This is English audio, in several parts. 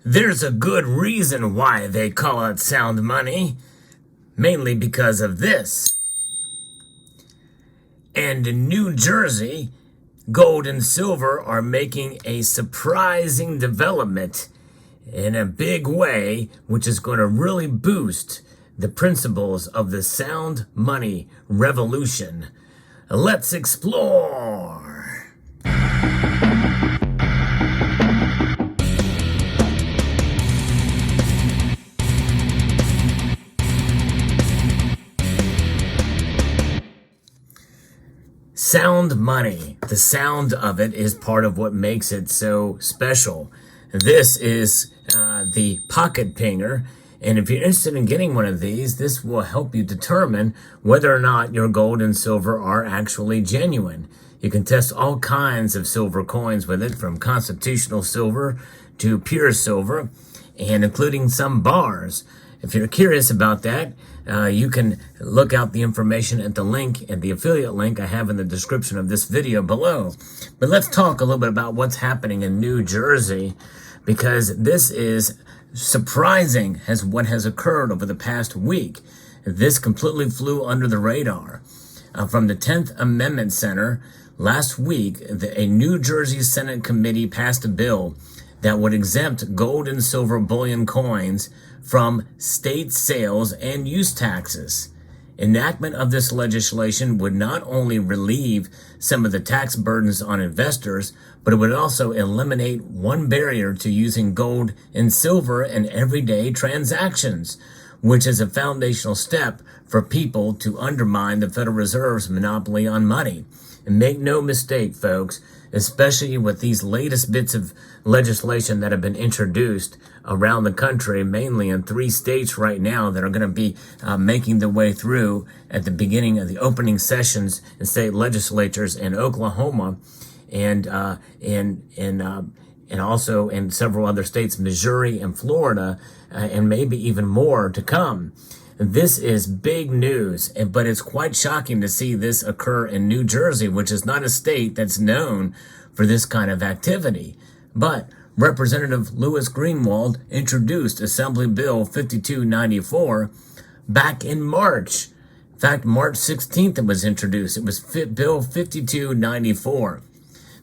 There's a good reason why they call it sound money, mainly because of this. And in New Jersey, gold and silver are making a surprising development in a big way, which is going to really boost the principles of the sound money revolution. Let's explore. Sound money, the sound of it is part of what makes it so special. This is the pocket pinger, and if you're interested in getting one of these, this will help you determine whether or not your gold and silver are actually genuine. You can test all kinds of silver coins with it, from constitutional silver to pure silver, and including some bars. If you're curious about that, you can look out the information at the link, at the affiliate link I have in the description of this video below. But let's talk a little bit about what's happening in New Jersey, because this is surprising as what has occurred over the past week. This completely flew under the radar. From the 10th Amendment Center, last week, a New Jersey Senate committee passed a bill that would exempt gold and silver bullion coins from state sales and use taxes. Enactment of this legislation would not only relieve some of the tax burdens on investors, but it would also eliminate one barrier to using gold and silver in everyday transactions, which is a foundational step for people to undermine the Federal Reserve's monopoly on money. And make no mistake, folks, especially with these latest bits of legislation that have been introduced around the country, mainly in 3 states right now that are going to be making their way through at the beginning of the opening sessions in state legislatures in Oklahoma and also in several other states, Missouri and Florida, and maybe even more to come. This is big news, but it's quite shocking to see this occur in New Jersey, which is not a state that's known for this kind of activity. But Representative Louis Greenwald introduced Assembly Bill 5294 back in March. In fact, March 16th it was introduced. It was Bill 5294.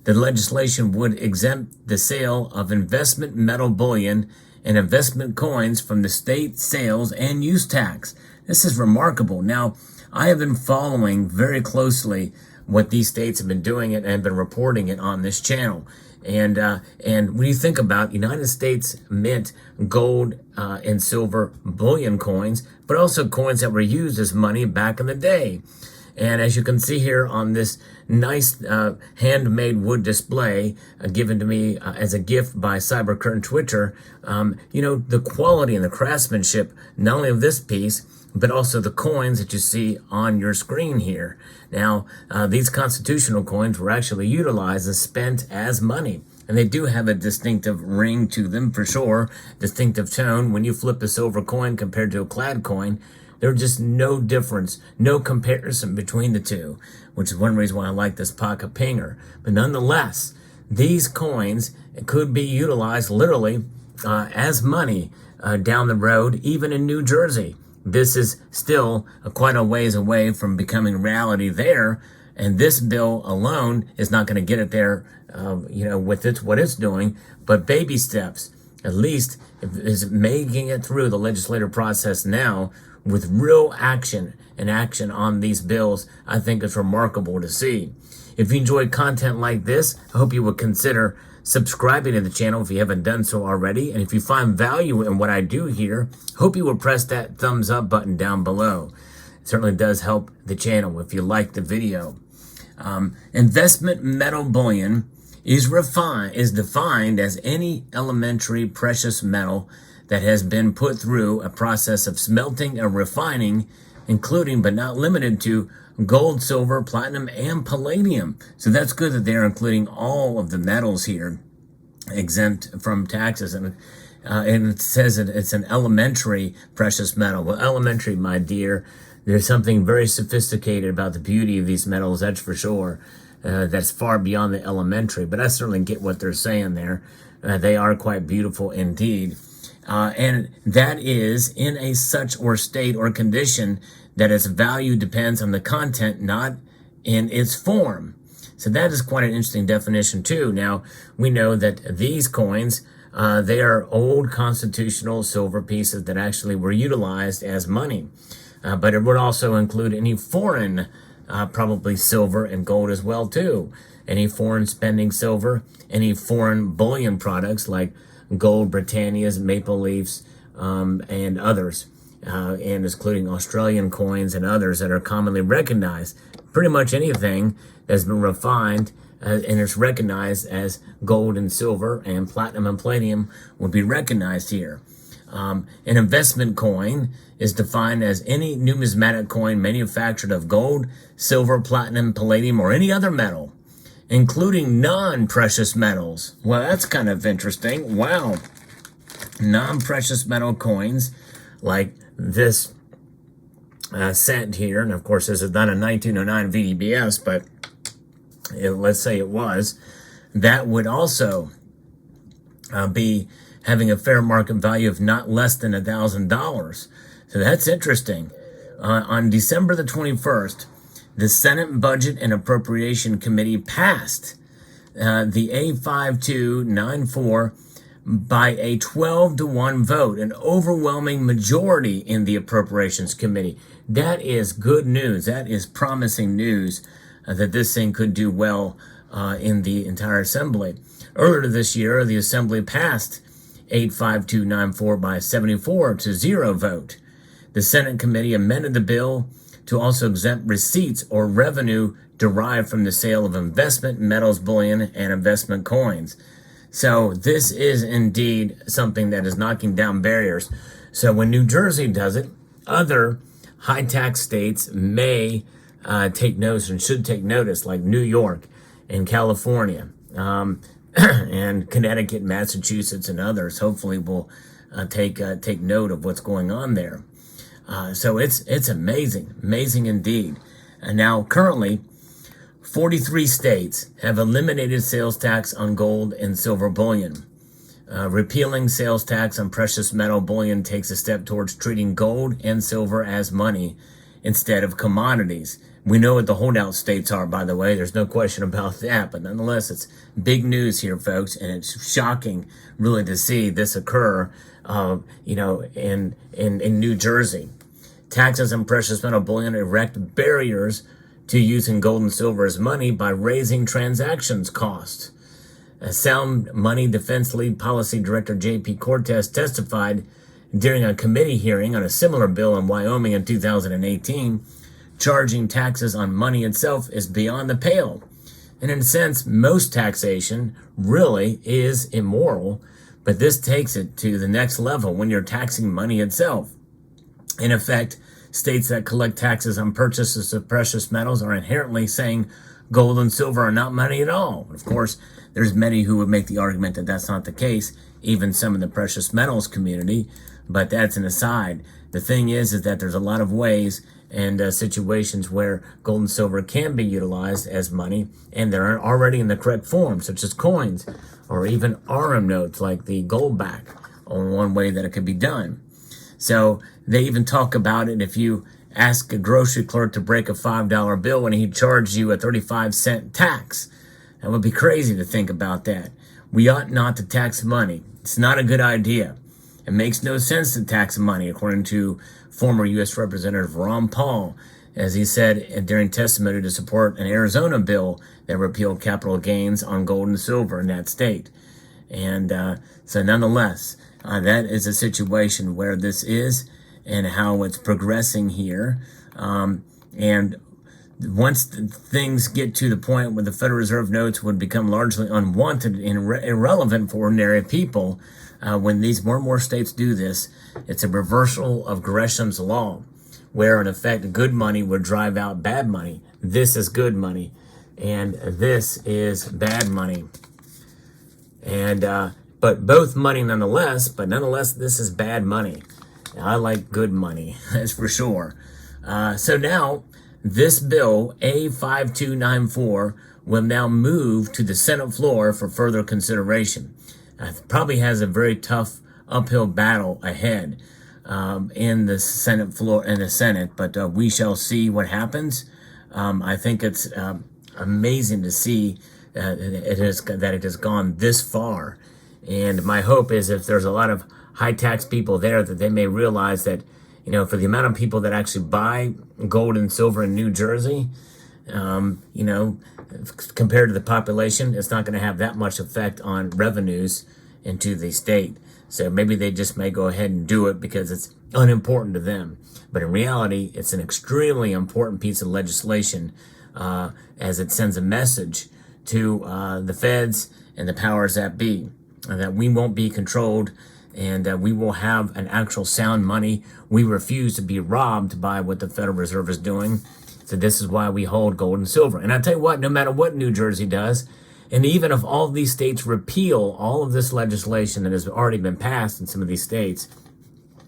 The legislation would exempt the sale of investment metal bullion and investment coins from the state sales and use tax. This is remarkable. Now, I have been following very closely what these states have been doing and have been reporting it on this channel. And when you think about United States Mint gold and silver bullion coins, but also coins that were used as money back in the day. And as you can see here on this nice handmade wood display given to me as a gift by Cyber Curtain Twitter, the quality and the craftsmanship, not only of this piece, but also the coins that you see on your screen here. Now, these constitutional coins were actually utilized and spent as money. And they do have a distinctive ring to them, for sure, distinctive tone. When you flip a silver coin compared to a clad coin, there's just no difference, no comparison between the two, which is one reason why I like this pocket pinger. But nonetheless, these coins could be utilized literally as money down the road, even in New Jersey. This is still quite a ways away from becoming reality there, and this bill alone is not going to get it there, with what it's doing, but baby steps. At least is making it through the legislative process now with real action on these bills. I think it's remarkable to see. If you enjoy content like this, I hope you would consider subscribing to the channel if you haven't done so already. And if you find value in what I do here, hope you will press that thumbs up button down below. It certainly does help the channel if you like the video. Investment metal bullion is defined as any elementary precious metal that has been put through a process of smelting and refining, including but not limited to gold, silver, platinum, and palladium. So that's good that they're including all of the metals here, exempt from taxes. And it says that it's an elementary precious metal. Well, elementary, my dear, there's something very sophisticated about the beauty of these metals, that's for sure. That's far beyond the elementary, but I certainly get what they're saying there. They are quite beautiful indeed. And that is in a such or state or condition that its value depends on the content, not in its form. So that is quite an interesting definition too. Now, we know that these coins, they are old constitutional silver pieces that actually were utilized as money. But it would also include any foreign, probably silver and gold as well too. Any foreign spending silver, any foreign bullion products like gold, Britannias, maple leafs, and others, and including Australian coins and others that are commonly recognized. Pretty much anything that's been refined and it's recognized as gold and silver and platinum and palladium will be recognized here. An investment coin is defined as any numismatic coin manufactured of gold, silver, platinum, palladium, or any other metal, including non-precious metals. Well, that's kind of interesting. Wow. Non-precious metal coins like this cent here, and of course this is not a 1909 VDBS, but let's say it was, that would also be having a fair market value of not less than $1,000. So that's interesting. On December the 21st, the Senate Budget and Appropriation Committee passed the A5294 by a 12-to-1 vote, an overwhelming majority in the Appropriations Committee. That is good news. That is promising news that this thing could do well in the entire Assembly. Earlier this year, the Assembly passed 85294 by a 74-to-0 vote. The Senate committee amended the bill to also exempt receipts or revenue derived from the sale of investment metals, bullion, and investment coins. So this is indeed something that is knocking down barriers. So when New Jersey does it, other high-tax states may take notice and should take notice, like New York and California. And Connecticut, Massachusetts, and others hopefully will take note of what's going on there. So it's amazing indeed. And now currently, 43 states have eliminated sales tax on gold and silver bullion. Repealing sales tax on precious metal bullion takes a step towards treating gold and silver as money instead of commodities. We know what the holdout states are, by the way. There's no question about that. But nonetheless, it's big news here, folks. And it's shocking, really, to see this occur, in New Jersey. Taxes on precious metal bullion erect barriers to using gold and silver as money by raising transactions costs. Sound Money Defense Lead Policy Director J.P. Cortez testified during a committee hearing on a similar bill in Wyoming in 2018. Charging taxes on money itself is beyond the pale. And in a sense, most taxation really is immoral, but this takes it to the next level when you're taxing money itself. In effect, states that collect taxes on purchases of precious metals are inherently saying gold and silver are not money at all. Of course, there's many who would make the argument that that's not the case, even some in the precious metals community, but that's an aside. The thing is that there's a lot of ways and situations where gold and silver can be utilized as money, and they're already in the correct form, such as coins, or even RM notes like the goldback, on one way that it could be done. So they even talk about it if you ask a grocery clerk to break a $5 bill and he charged you a 35-cent tax. That would be crazy to think about that. We ought not to tax money. It's not a good idea. It makes no sense to tax money, according to former U.S. Representative Ron Paul, as he said during testimony to support an Arizona bill that repealed capital gains on gold and silver in that state. And so nonetheless, that is a situation where this is and how it's progressing here. And once things get to the point where the Federal Reserve notes would become largely unwanted and irrelevant for ordinary people, when these more and more states do this, it's a reversal of Gresham's law, where in effect good money would drive out bad money. This is good money, and this is bad money. And but both money nonetheless. But nonetheless, this is bad money. I like good money, that's for sure. So now this bill A5294 will now move to the Senate floor for further consideration. probably has a very tough uphill battle ahead in the Senate floor, in the Senate, but we shall see what happens. I think it's amazing to see that it has gone this far, and my hope is if there's a lot of high tax people there, that they may realize that, you know, for the amount of people that actually buy gold and silver in New Jersey, you know, compared to the population, it's not going to have that much effect on revenues into the state. So maybe they just may go ahead and do it because it's unimportant to them. But in reality, it's an extremely important piece of legislation as it sends a message to the feds and the powers that be, that we won't be controlled and we will have an actual sound money. We refuse to be robbed by what the Federal Reserve is doing. So this is why we hold gold and silver. And I tell you what, no matter what New Jersey does, and even if all of these states repeal all of this legislation that has already been passed in some of these states,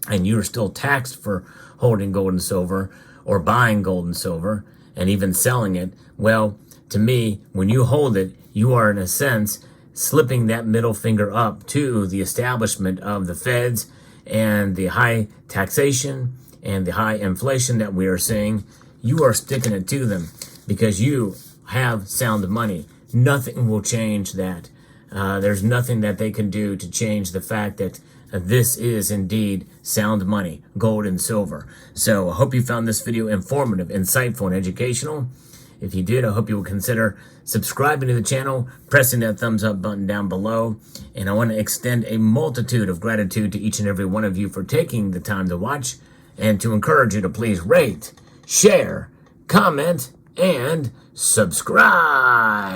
and you're still taxed for holding gold and silver or buying gold and silver and even selling it, well, to me, when you hold it, you are in a sense slipping that middle finger up to the establishment of the feds and the high taxation and the high inflation that we are seeing. You are sticking it to them because you have sound money. Nothing will change that. There's nothing that they can do to change the fact that this is indeed sound money, gold and silver. So I hope you found this video informative, insightful, and educational. If you did, I hope you will consider subscribing to the channel, pressing that thumbs up button down below. And I want to extend a multitude of gratitude to each and every one of you for taking the time to watch, and to encourage you to please rate, share, comment, and subscribe.